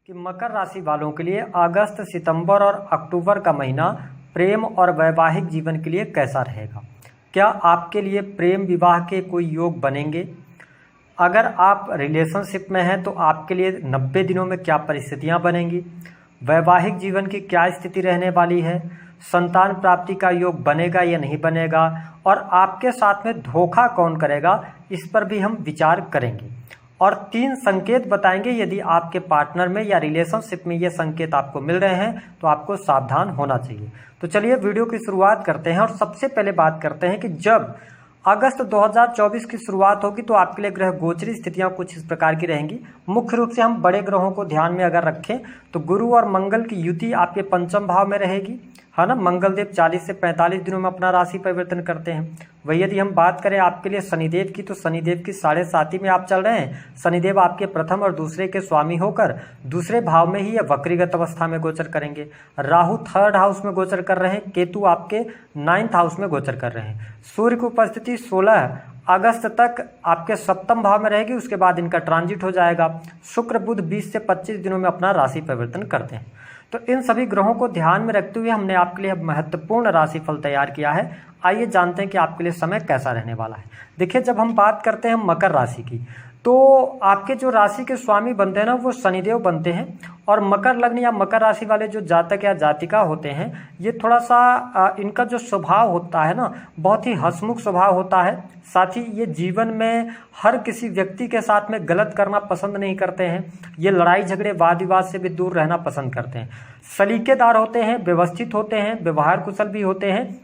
कि मकर राशि वालों के लिए अगस्त, सितंबर और अक्टूबर का महीना प्रेम और वैवाहिक जीवन के लिए कैसा रहेगा। क्या आपके लिए प्रेम विवाह के कोई योग बनेंगे? अगर आप रिलेशनशिप में हैं तो आपके लिए 90 दिनों में क्या परिस्थितियां बनेंगी? वैवाहिक जीवन की क्या स्थिति रहने वाली है? संतान प्राप्ति का योग बनेगा या नहीं बनेगा? और आपके साथ में धोखा कौन करेगा, इस पर भी हम विचार करेंगे। और 3 संकेत बताएंगे, यदि आपके पार्टनर में या रिलेशनशिप में ये संकेत आपको मिल रहे हैं तो आपको सावधान होना चाहिए। तो चलिए वीडियो की शुरुआत करते हैं। और सबसे पहले बात करते हैं कि जब अगस्त 2024 की शुरुआत होगी तो आपके लिए ग्रह गोचरी स्थितियां कुछ इस प्रकार की रहेंगी। मुख्य रूप से हम बड़े ग्रहों को ध्यान में अगर रखें तो गुरु और मंगल की युति आपके पंचम भाव में रहेगी, है ना। मंगल देव 40 से 45 दिनों में अपना राशि परिवर्तन करते हैं। वही यदि हम बात करें आपके लिए शनिदेव की, तो शनिदेव की 7.5 में आप चल रहे हैं। शनिदेव आपके प्रथम और दूसरे के स्वामी होकर दूसरे भाव में ही या वक्रीगत अवस्था में गोचर करेंगे। राहु 3rd हाउस में गोचर कर रहे हैं। केतु आपके 9th हाउस में गोचर कर रहे हैं। सूर्य की उपस्थिति 16 अगस्त तक आपके 7th भाव में रहेगी। उसके बाद इनका ट्रांजिट हो जाएगा। शुक्र बुध 20 से 25 दिनों में अपना राशि परिवर्तन करते हैं। तो इन सभी ग्रहों को ध्यान में रखते हुए हमने आपके लिए महत्वपूर्ण राशिफल तैयार किया है। आइए जानते हैं कि आपके लिए समय कैसा रहने वाला है। देखिए, जब हम बात करते हैं मकर राशि की, तो आपके जो राशि के स्वामी बनते हैं ना, वो शनिदेव बनते हैं। और मकर लग्न या मकर राशि वाले जो जातक या जातिका होते हैं, ये थोड़ा सा इनका जो स्वभाव होता है ना, बहुत ही हंसमुख स्वभाव होता है। साथ ही ये जीवन में हर किसी व्यक्ति के साथ में गलत करना पसंद नहीं करते हैं। ये लड़ाई झगड़े वाद विवाद से भी दूर रहना पसंद करते हैं। सलीकेदार होते हैं, व्यवस्थित होते हैं, व्यवहार कुशल भी होते हैं।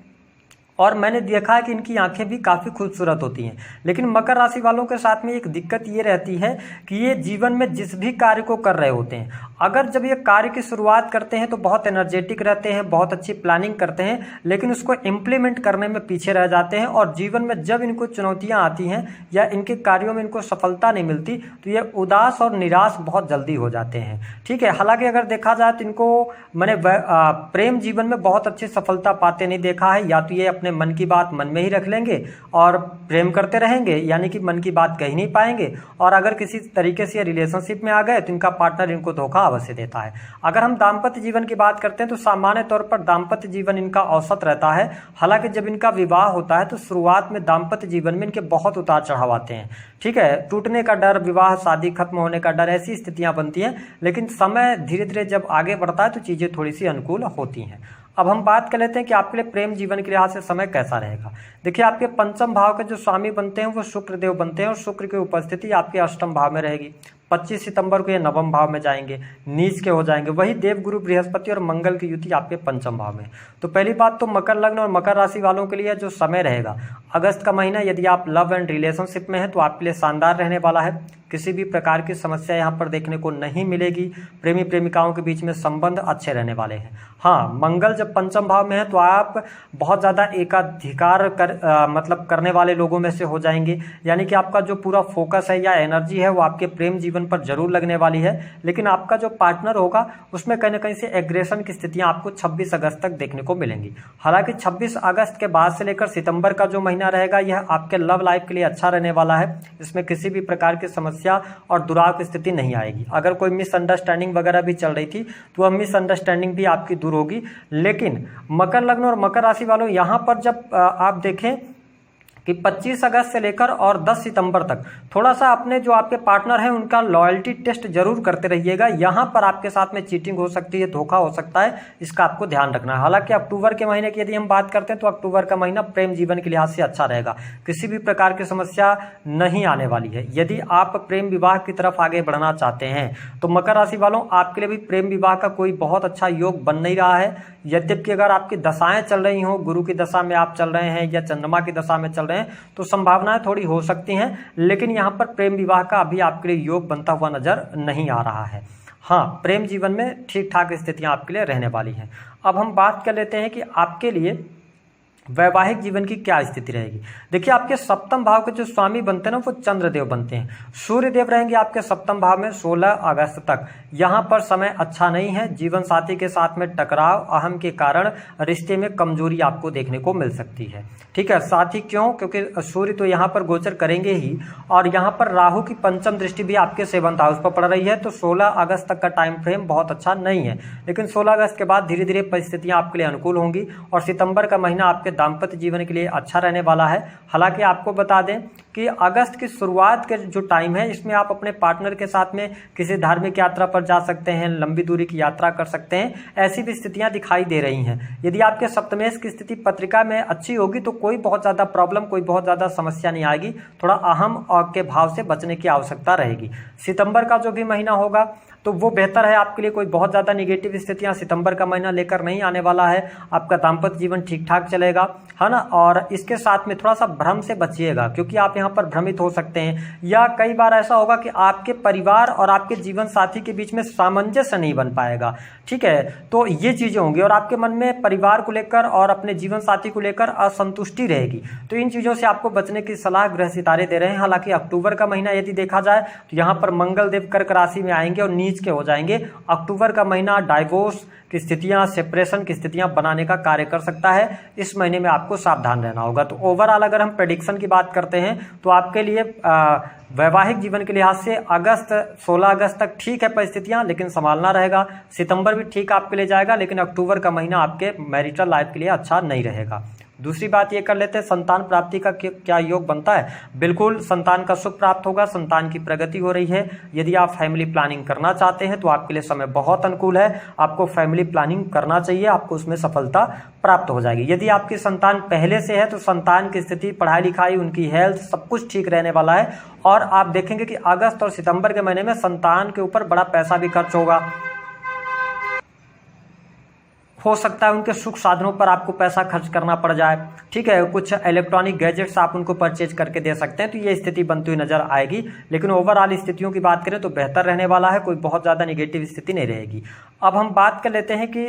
और मैंने देखा है कि इनकी आंखें भी काफ़ी खूबसूरत होती हैं। लेकिन मकर राशि वालों के साथ में एक दिक्कत ये रहती है कि ये जीवन में जिस भी कार्य को कर रहे होते हैं, अगर जब ये कार्य की शुरुआत करते हैं तो बहुत एनर्जेटिक रहते हैं, बहुत अच्छी प्लानिंग करते हैं, लेकिन उसको इम्प्लीमेंट करने में पीछे रह जाते हैं। और जीवन में जब इनको चुनौतियाँ आती हैं या इनके कार्यों में इनको सफलता नहीं मिलती तो ये उदास और निराश बहुत जल्दी हो जाते हैं। ठीक है, हालांकि अगर देखा जाए तो इनको मैंने प्रेम जीवन में बहुत अच्छी सफलता पाते नहीं देखा है। या तो ये अपने मन की बात मन में ही रख लेंगे और प्रेम करते रहेंगे, यानी कि मन की बात कह ही नहीं पाएंगे। और अगर किसी तरीके से रिलेशनशिप में आ गए तो इनका पार्टनर इनको धोखा अवश्य देता है। अगर हम दाम्पत्य जीवन की बात करते हैं तो सामान्य तौर पर दाम्पत्य जीवन इनका औसत रहता है। हालांकि जब इनका विवाह होता है तो शुरुआत में दाम्पत्य जीवन में इनके बहुत उतार चढ़ाव आते हैं। ठीक है, टूटने का डर, विवाह शादी खत्म होने का डर, ऐसी स्थितियां बनती हैं। लेकिन समय धीरे धीरे जब आगे बढ़ता है तो चीजें थोड़ी सी अनुकूल होती हैं। अब हम बात कर लेते हैं कि आपके लिए प्रेम जीवन के लिहाज से समय कैसा रहेगा। देखिए, आपके पंचम भाव के जो स्वामी बनते हैं वो शुक्र देव बनते हैं। और शुक्र की उपस्थिति आपके अष्टम भाव में रहेगी। 25 सितंबर को ये नवम भाव में जाएंगे, नीच के हो जाएंगे। वही देव गुरु बृहस्पति और मंगल की युति आपके पंचम भाव में। तो पहली बात तो मकर लग्न और मकर राशि वालों के लिए जो समय रहेगा अगस्त का महीना, यदि आप लव एंड रिलेशनशिप में हैं तो आपके लिए शानदार रहने वाला है। किसी भी प्रकार की समस्या यहाँ पर देखने को नहीं मिलेगी। प्रेमी प्रेमिकाओं के बीच में संबंध अच्छे रहने वाले हैं। हाँ, मंगल जब पंचम भाव में है तो आप बहुत ज़्यादा एकाधिकार मतलब करने वाले लोगों में से हो जाएंगे। यानी कि आपका जो पूरा फोकस है या एनर्जी है वो आपके प्रेम जीवन पर जरूर लगने वाली है। लेकिन आपका जो पार्टनर होगा उसमें कहीं ना कहीं से एग्रेशन की स्थितियां आपको 26 अगस्त तक देखने को मिलेंगी। हालांकि 26 अगस्त के बाद से लेकर सितंबर का जो महीना रहेगा यह आपके लव लाइफ के लिए अच्छा रहने वाला है। इसमें किसी भी प्रकार की समस्या और दुराव की स्थिति नहीं आएगी। अगर कोई मिसअंडरस्टैंडिंग वगैरह भी चल रही थी तो वह मिसअंडरस्टैंडिंग भी आपकी दूर होगी। लेकिन मकर लग्न और मकर राशि वालों, यहाँ पर जब आप देखें कि 25 अगस्त से लेकर और 10 सितंबर तक थोड़ा सा अपने जो आपके पार्टनर हैं उनका लॉयल्टी टेस्ट जरूर करते रहिएगा। यहाँ पर आपके साथ में चीटिंग हो सकती है, धोखा हो सकता है, इसका आपको ध्यान रखना है। हालांकि अक्टूबर के महीने की यदि हम बात करते हैं तो अक्टूबर का महीना प्रेम जीवन के लिहाज से अच्छा रहेगा। किसी भी प्रकार की समस्या नहीं आने वाली है। यदि आप प्रेम विवाह की तरफ आगे बढ़ना चाहते हैं तो मकर राशि वालों, आपके लिए भी प्रेम विवाह का कोई बहुत अच्छा योग बन नहीं रहा है। यद्यपि अगर आपकी दशाएं चल रही हो, गुरु की दशा में आप चल रहे हैं या चंद्रमा की दशा में चल रहे हैं, तो संभावनाएं थोड़ी हो सकती हैं। लेकिन यहाँ पर प्रेम विवाह का अभी आपके लिए योग बनता हुआ नजर नहीं आ रहा है। हाँ, प्रेम जीवन में ठीक ठाक स्थितियां आपके लिए रहने वाली हैं। अब हम बात कर लेते हैं कि आपके लिए वैवाहिक जीवन की क्या स्थिति रहेगी। देखिए आपके सप्तम भाव के जो स्वामी बनते हैं ना वो चंद्रदेव बनते हैं। सूर्यदेव रहेंगे आपके सप्तम भाव में 16 अगस्त तक। यहाँ पर समय अच्छा नहीं है। जीवन साथी के साथ में टकराव, अहम के कारण रिश्ते में कमजोरी आपको देखने को मिल सकती है। ठीक है, साथ ही क्यों, क्योंकि सूर्य तो यहाँ पर गोचर करेंगे ही, और यहाँ पर राहु की पंचम दृष्टि भी आपके 7th हाउस पर पड़ रही है। तो 16 अगस्त तक का टाइम फ्रेम बहुत अच्छा नहीं है, लेकिन 16 अगस्त के बाद धीरे धीरे परिस्थितियां आपके लिए अनुकूल होंगी और सितंबर का महीना आपके दाम्पत्य जीवन के लिए अच्छा रहने वाला है। हालांकि आपको बता दें कि अगस्त की शुरुआत के जो टाइम है इसमें आप अपने पार्टनर के साथ में किसी धार्मिक यात्रा पर जा सकते हैं, लंबी दूरी की यात्रा कर सकते हैं, ऐसी भी स्थितियां दिखाई दे रही हैं। यदि आपके सप्तमेश की स्थिति पत्रिका में अच्छी होगी तो कोई बहुत ज़्यादा प्रॉब्लम, कोई बहुत ज़्यादा समस्या नहीं आएगी। थोड़ा अहम के भाव से बचने की आवश्यकता रहेगी। सितंबर का जो भी महीना होगा तो वो बेहतर है आपके लिए। कोई बहुत ज़्यादा निगेटिव स्थितियां सितंबर का महीना लेकर नहीं आने वाला है। आपका दाम्पत्य जीवन ठीक ठाक चलेगा, है ना। और इसके साथ में थोड़ा सा भ्रम से बचिएगा, क्योंकि आप यहाँ पर भ्रमित हो सकते हैं, या कई बार ऐसा होगा कि आपके परिवार और आपके जीवन साथी के बीच में सामंजस्य नहीं बन पाएगा। ठीक है, तो ये चीज़ें होंगी और आपके मन में परिवार को लेकर और अपने जीवन साथी को लेकर असंतुष्टि रहेगी। तो इन चीज़ों से आपको बचने की सलाह ग्रह सितारे दे रहे हैं। हालांकि अक्टूबर का महीना यदि देखा जाए तो यहाँ पर मंगल देव कर्क राशि में आएंगे और नीच के हो जाएंगे। अक्टूबर का महीना डाइवोर्स की स्थितियां, सेपरेशन की स्थितियां बनाने का कार्य कर सकता है। इस महीने में आपको सावधान रहना होगा। तो ओवरऑल अगर हम प्रेडिक्शन की बात करते हैं तो आपके लिए वैवाहिक जीवन के लिहाज से 16 अगस्त तक ठीक है परिस्थितियां, लेकिन संभालना रहेगा। सितंबर भी ठीक आपके लिए जाएगा, लेकिन अक्टूबर का महीना आपके मैरिटल लाइफ के लिए अच्छा नहीं रहेगा। दूसरी बात ये कर लेते हैं, संतान प्राप्ति का क्या योग बनता है। बिल्कुल संतान का सुख प्राप्त होगा, संतान की प्रगति हो रही है। यदि आप फैमिली प्लानिंग करना चाहते हैं तो आपके लिए समय बहुत अनुकूल है। आपको फैमिली प्लानिंग करना चाहिए, आपको उसमें सफलता प्राप्त हो जाएगी। यदि आपकी संतान पहले से है तो संतान की स्थिति, पढ़ाई लिखाई, उनकी हेल्थ, सब कुछ ठीक रहने वाला है। और आप देखेंगे कि अगस्त और सितंबर के महीने में संतान के ऊपर बड़ा पैसा भी खर्च होगा। हो सकता है उनके सुख साधनों पर आपको पैसा खर्च करना पड़ जाए। ठीक है, कुछ इलेक्ट्रॉनिक गैजेट्स आप उनको परचेज करके दे सकते हैं। तो ये स्थिति बनती हुई नजर आएगी, लेकिन ओवरऑल स्थितियों की बात करें तो बेहतर रहने वाला है। कोई बहुत ज़्यादा निगेटिव स्थिति नहीं रहेगी। अब हम बात कर लेते हैं कि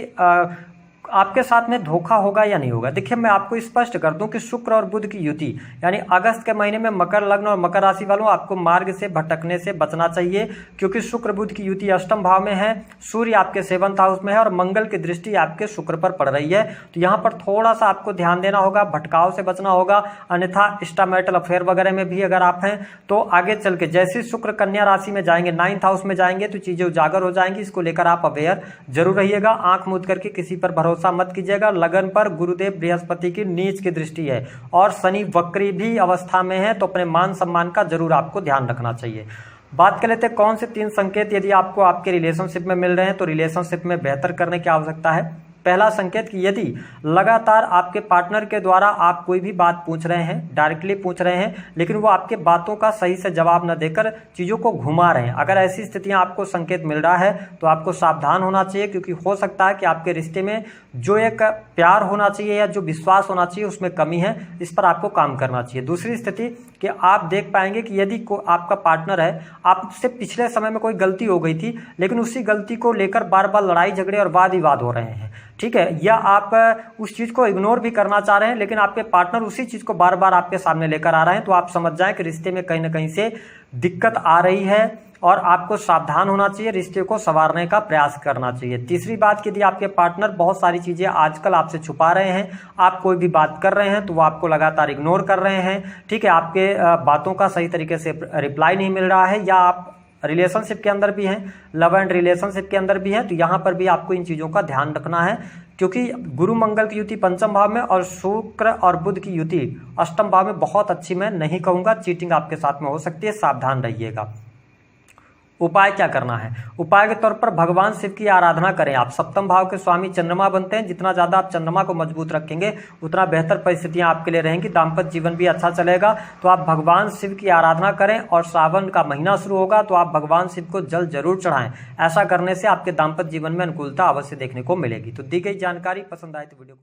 आपके साथ में धोखा होगा या नहीं होगा। देखिए मैं आपको स्पष्ट कर दूं कि शुक्र और बुध की युति, यानी अगस्त के महीने में मकर लग्न और मकर राशि वालों आपको मार्ग से भटकने से बचना चाहिए, क्योंकि शुक्र बुध की युति अष्टम भाव में है, सूर्य आपके 7th हाउस में है और मंगल की दृष्टि आपके शुक्र पर पड़ रही है। तो यहाँ पर थोड़ा सा आपको ध्यान देना होगा, भटकाव से बचना होगा। अन्यथा एक्स्ट्रामैरिटल अफेयर वगैरह में भी अगर आप हैं तो आगे चल के जैसे शुक्र कन्या राशि में जाएंगे, 9th हाउस में जाएंगे, तो चीजें उजागर हो जाएंगी। इसको लेकर आप अवेयर जरूर रहिएगा। आंख मूंद करके किसी पर भरोसा मत कीजिएगा। लगन पर गुरुदेव बृहस्पति की नीच की दृष्टि है और शनि वक्री भी अवस्था में है, तो अपने मान सम्मान का जरूर आपको ध्यान रखना चाहिए। बात कर लेते हैं कौन से 3 संकेत यदि आपको आपके रिलेशनशिप में मिल रहे हैं तो रिलेशनशिप में बेहतर करने की आवश्यकता है। पहला संकेत कि यदि लगातार आपके पार्टनर के द्वारा आप कोई भी बात पूछ रहे हैं, डायरेक्टली पूछ रहे हैं, लेकिन वो आपके बातों का सही से जवाब न देकर चीज़ों को घुमा रहे हैं, अगर ऐसी स्थितियां आपको संकेत मिल रहा है तो आपको सावधान होना चाहिए, क्योंकि हो सकता है कि आपके रिश्ते में जो एक प्यार होना चाहिए या जो विश्वास होना चाहिए उसमें कमी है। इस पर आपको काम करना चाहिए। दूसरी स्थिति कि आप देख पाएंगे कि यदि आपका पार्टनर है, आपसे पिछले समय में कोई गलती हो गई थी, लेकिन उसी गलती को लेकर बार बार लड़ाई झगड़े और वाद विवाद हो रहे हैं। ठीक है, या आप उस चीज़ को इग्नोर भी करना चाह रहे हैं, लेकिन आपके पार्टनर उसी चीज़ को बार बार आपके सामने लेकर आ रहे हैं, तो आप समझ जाएं कि रिश्ते में कहीं ना कहीं से दिक्कत आ रही है और आपको सावधान होना चाहिए, रिश्ते को संवारने का प्रयास करना चाहिए। तीसरी बात कि यदि आपके पार्टनर बहुत सारी चीज़ें आजकल आपसे छुपा रहे हैं, आप कोई भी बात कर रहे हैं तो वो आपको लगातार इग्नोर कर रहे हैं। ठीक है, आपके बातों का सही तरीके से रिप्लाई नहीं मिल रहा है, या आप रिलेशनशिप के अंदर भी हैं, लव एंड रिलेशनशिप के अंदर भी हैं, तो यहाँ पर भी आपको इन चीज़ों का ध्यान रखना है, क्योंकि गुरु मंगल की युति पंचम भाव में और शुक्र और बुध की युति अष्टम भाव में बहुत अच्छी मैं नहीं कहूँगा। चीटिंग आपके साथ में हो सकती है, सावधान रहिएगा। उपाय क्या करना है? उपाय के तौर पर भगवान शिव की आराधना करें। आप सप्तम भाव के स्वामी चंद्रमा बनते हैं, जितना ज़्यादा आप चंद्रमा को मजबूत रखेंगे उतना बेहतर परिस्थितियां आपके लिए रहेंगी, दाम्पत्य जीवन भी अच्छा चलेगा। तो आप भगवान शिव की आराधना करें, और सावन का महीना शुरू होगा तो आप भगवान शिव को जल जरूर चढ़ाएं। ऐसा करने से आपके दाम्पत्य जीवन में अनुकूलता अवश्य देखने को मिलेगी। तो दी गई जानकारी पसंद आए तो वीडियो को